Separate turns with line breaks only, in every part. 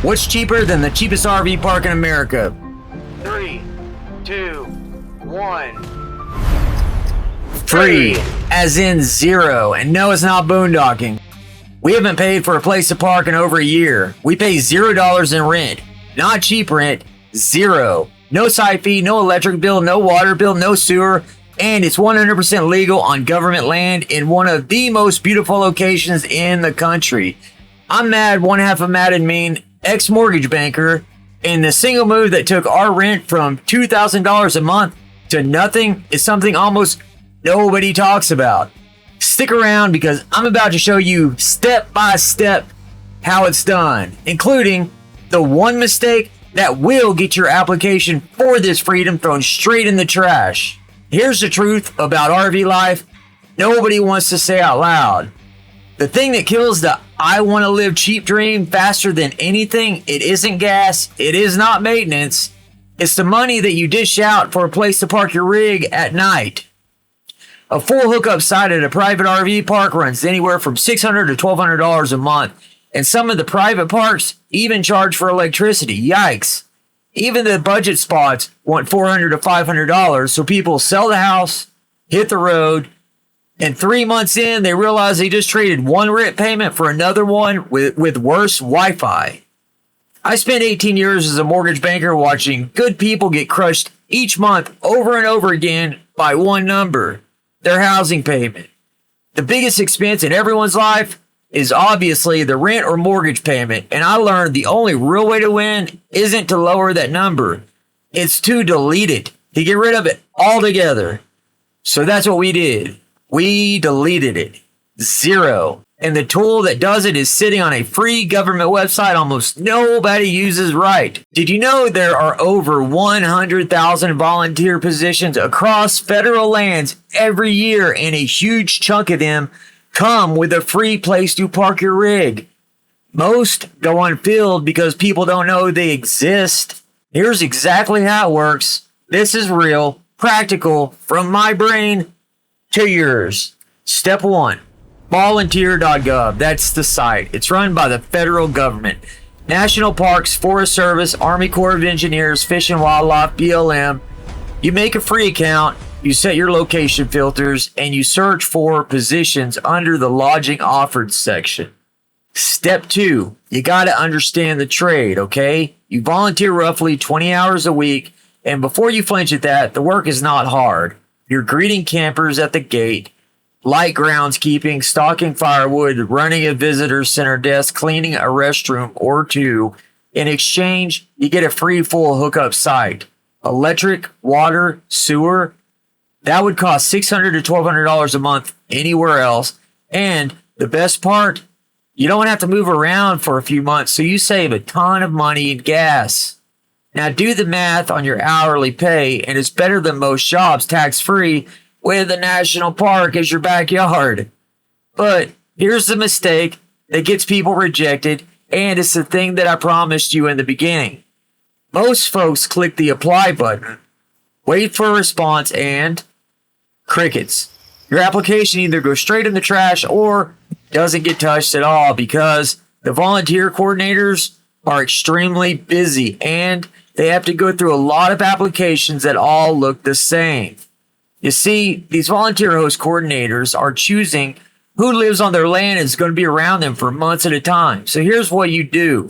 What's cheaper than the cheapest RV park in America?
3, 2, 1.
Free, as in zero. And no, it's not boondocking. We haven't paid for a place to park in over a year. We pay $0 in rent. Not cheap rent, zero. No site fee, no electric bill, no water bill, no sewer. And it's 100% legal on government land in one of the most beautiful locations in the country. I'm mad, one half of mad and mean, ex-mortgage banker, and the single move that took our rent from $2,000 a month to nothing is something almost nobody talks about. Stick around because I'm about to show you step by step how it's done, including the one mistake that will get your application for this freedom thrown straight in the trash. Here's the truth about RV life nobody wants to say out loud. The thing that kills the I want to live cheap dream faster than anything, it isn't gas, it is not maintenance, it's the money that you dish out for a place to park your rig at night. A full hookup site at a private RV park runs anywhere from $600 to $1,200 a month, and some of the private parks even charge for electricity. Yikes. Even the budget spots want $400 to $500, so people sell the house, hit the road, and 3 months in, they realize they just traded one rent payment for another one with worse Wi-Fi. I spent 18 years as a mortgage banker watching good people get crushed each month over and over again by one number, their housing payment. The biggest expense in everyone's life is obviously the rent or mortgage payment, and I learned the only real way to win isn't to lower that number. It's to delete it, to get rid of it altogether. So that's what we did. We deleted it. Zero. And the tool that does it is sitting on a free government website almost nobody uses right. Did you know there are over 100,000 volunteer positions across federal lands every year, and a huge chunk of them come with a free place to park your rig? Most go unfilled because people don't know they exist. Here's exactly how it works. This is real, practical, from my brain to yours. Step 1. Volunteer.gov. That's the site. It's run by the federal government. National Parks, Forest Service, Army Corps of Engineers, Fish and Wildlife, BLM. You make a free account, you set your location filters, and you search for positions under the lodging offered section. Step 2. You got to understand the trade, okay? You volunteer roughly 20 hours a week, and before you flinch at that, the work is not hard. You're greeting campers at the gate, light groundskeeping, stocking firewood, running a visitor center desk, cleaning a restroom or two. In exchange, you get a free full hookup site. Electric, water, sewer. That would cost $600 to $1,200 a month anywhere else. And the best part, you don't have to move around for a few months, so you save a ton of money in gas. Now do the math on your hourly pay, and it's better than most jobs tax-free with a national park as your backyard. But here's the mistake that gets people rejected, and it's the thing that I promised you in the beginning. Most folks click the apply button, wait for a response, and crickets. Your application either goes straight in the trash or doesn't get touched at all because the volunteer coordinators are extremely busy and they have to go through a lot of applications that all look the same. You see, these volunteer host coordinators are choosing who lives on their land and is going to be around them for months at a time. So here's what you do.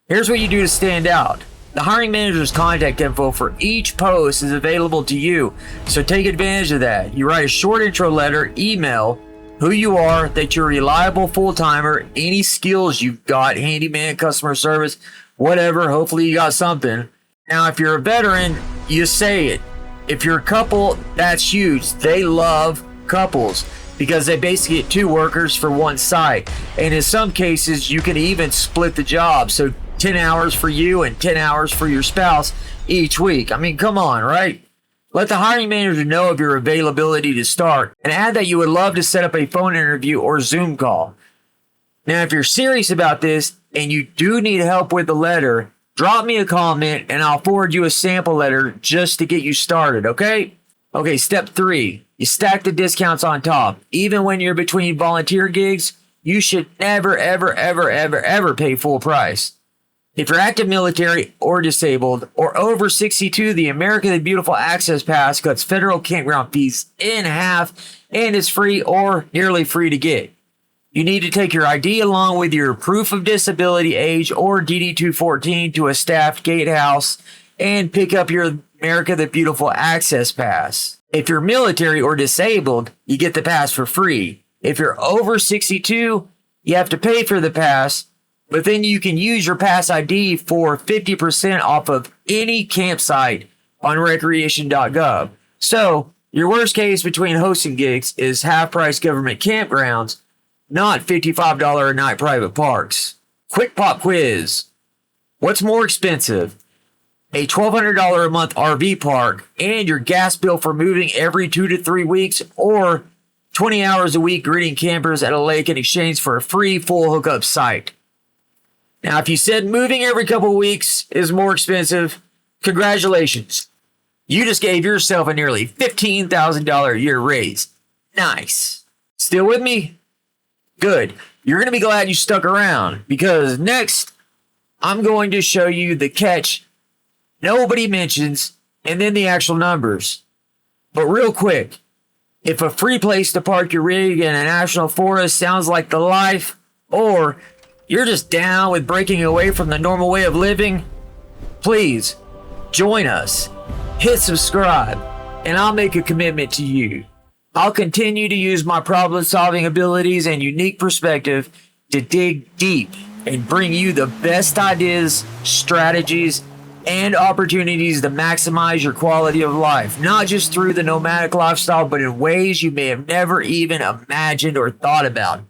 Here's what you do to stand out. The hiring manager's contact info for each post is available to you, so take advantage of that. You write a short intro letter, email who you are, that you're a reliable full-timer, any skills you've got, handyman, customer service, whatever, hopefully you got something. Now, if you're a veteran, you say it. If you're a couple, that's huge. They love couples because they basically get 2 workers for one site. And in some cases, you can even split the job. So 10 hours for you and 10 hours for your spouse each week. I mean, come on, right? Let the hiring manager know of your availability to start and add that you would love to set up a phone interview or Zoom call. Now, if you're serious about this and you do need help with the letter, drop me a comment and I'll forward you a sample letter just to get you started, okay? Okay, step 3. You stack the discounts on top. Even when you're between volunteer gigs, you should never, ever, ever, ever, ever pay full price. If you're active military or disabled or over 62, the America the Beautiful Access Pass cuts federal campground fees in half and is free or nearly free to get. You need to take your ID along with your proof of disability age or DD-214 to a staffed gatehouse and pick up your America the Beautiful Access Pass. If you're military or disabled, you get the pass for free. If you're over 62, you have to pay for the pass, but then you can use your pass ID for 50% off of any campsite on recreation.gov. So, your worst case between hosting gigs is half-price government campgrounds, not $55 a night private parks. Quick pop quiz. What's more expensive? A $1,200 a month RV park and your gas bill for moving every 2 to 3 weeks, or 20 hours a week greeting campers at a lake in exchange for a free full hookup site? Now, if you said moving every couple of weeks is more expensive, congratulations. You just gave yourself a nearly $15,000 a year raise. Nice. Still with me? Good. You're going to be glad you stuck around, because next, I'm going to show you the catch nobody mentions and then the actual numbers. But real quick, if a free place to park your rig in a national forest sounds like the life, or you're just down with breaking away from the normal way of living, please join us. Hit subscribe, and I'll make a commitment to you. I'll continue to use my problem-solving abilities and unique perspective to dig deep and bring you the best ideas, strategies, and opportunities to maximize your quality of life, not just through the nomadic lifestyle, but in ways you may have never even imagined or thought about.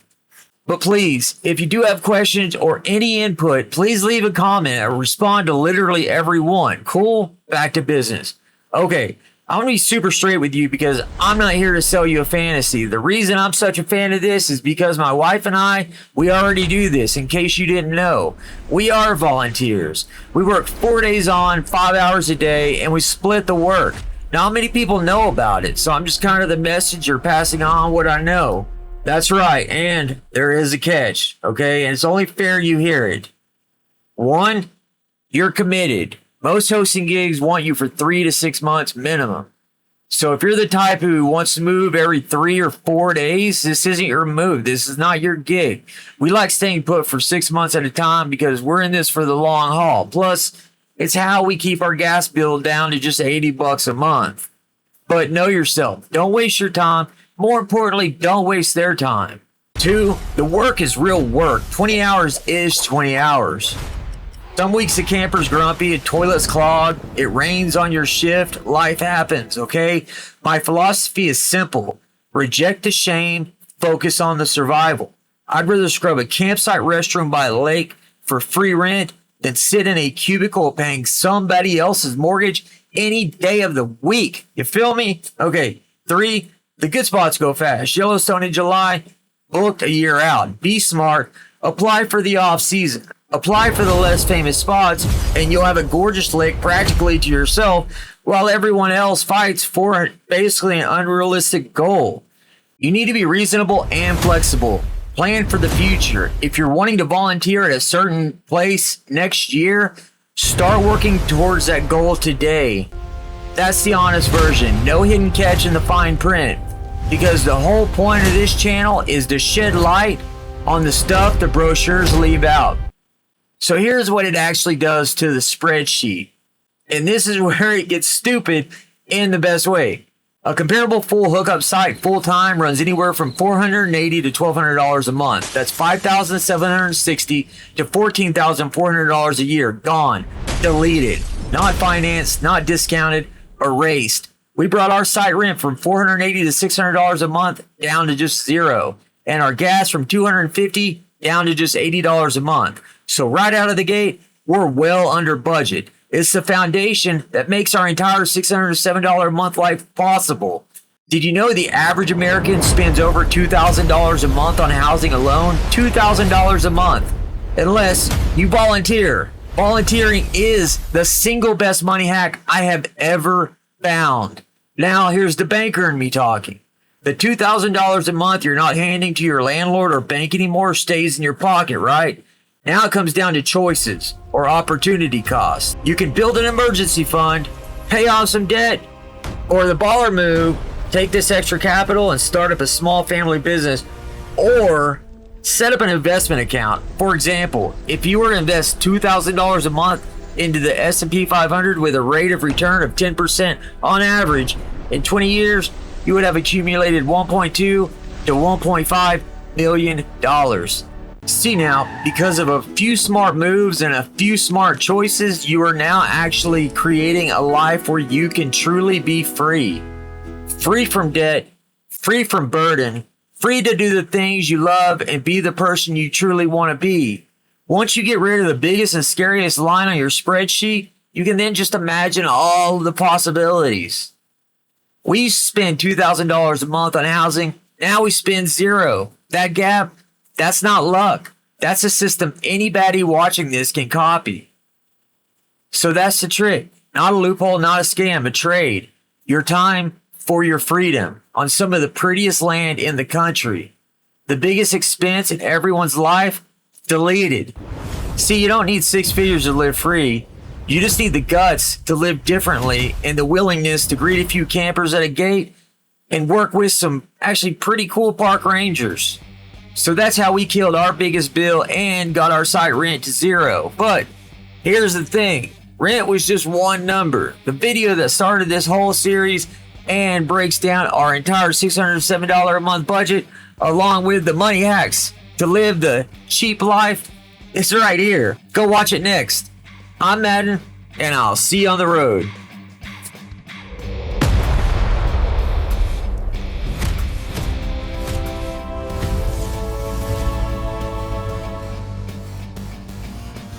But please, if you do have questions or any input, please leave a comment or respond to literally every one. Cool? Back to business. Okay, I'm going to be super straight with you because I'm not here to sell you a fantasy. The reason I'm such a fan of this is because my wife and I, we already do this, in case you didn't know. We are volunteers. We work 4 days on, 5 hours a day, and we split the work. Not many people know about it, so I'm just kind of the messenger passing on what I know. That's right, and there is a catch, okay? And it's only fair you hear it. 1, you're committed. Most hosting gigs want you for 3 to 6 months minimum. So if you're the type who wants to move every 3 or 4 days, this isn't your move. This is not your gig. We like staying put for 6 months at a time because we're in this for the long haul. Plus, it's how we keep our gas bill down to just $80 a month. But know yourself. Don't waste your time. More importantly, don't waste their time. 2, the work is real work. 20 hours is 20 hours. Some weeks the camper's grumpy, toilets clog, it rains on your shift, life happens, okay? My philosophy is simple. Reject the shame, focus on the survival. I'd rather scrub a campsite restroom by a lake for free rent than sit in a cubicle paying somebody else's mortgage any day of the week. You feel me? Okay. 3, the good spots go fast. Yellowstone in July, booked a year out. Be smart. Apply for the off season. Apply for the less famous spots, and you'll have a gorgeous lake practically to yourself while everyone else fights for basically an unrealistic goal. You need to be reasonable and flexible. Plan for the future. If you're wanting to volunteer at a certain place next year, start working towards that goal today. That's the honest version. No hidden catch in the fine print. Because the whole point of this channel is to shed light on the stuff the brochures leave out. So here's what it actually does to the spreadsheet. And this is where it gets stupid in the best way. A comparable full hookup site full-time runs anywhere from $480 to $1,200 a month. That's $5,760 to $14,400 a year. Gone. Deleted. Not financed, not discounted, erased. We brought our site rent from $480 to $600 a month down to just $0. And our gas from $250 down to just $80 a month. So right out of the gate, we're well under budget. It's the foundation that makes our entire $607 a month life possible. Did you know the average American spends over $2,000 a month on housing alone? $2,000 a month. Unless you volunteer. Volunteering is the single best money hack I have ever found. Now here's the banker in me talking. The $2,000 a month you're not handing to your landlord or bank anymore stays in your pocket, right? Now it comes down to choices or opportunity cost. You can build an emergency fund, pay off some debt, or the baller move, take this extra capital and start up a small family business, or set up an investment account. For example, if you were to invest $2,000 a month into the S&P 500 with a rate of return of 10% on average, in 20 years, you would have accumulated $1.2 to $1.5 million. See now, because of a few smart moves and a few smart choices, you are now actually creating a life where you can truly be free. Free from debt, free from burden, free to do the things you love and be the person you truly want to be. Once you get rid of the biggest and scariest line on your spreadsheet, you can then just imagine all of the possibilities. We used to spend $2,000 a month on housing. Now we spend zero. That gap, that's not luck. That's a system anybody watching this can copy. So that's the trick. Not a loophole, not a scam, a trade. Your time for your freedom on some of the prettiest land in the country. The biggest expense in everyone's life, deleted. See, you don't need 6 figures to live free. You just need the guts to live differently and the willingness to greet a few campers at a gate and work with some actually pretty cool park rangers. So that's how we killed our biggest bill and got our site rent to zero. But here's the thing. Rent was just one number. The video that started this whole series and breaks down our entire $607 a month budget along with the money hacks to live the cheap life is right here. Go watch it next. I'm Madden, and I'll see you on the road.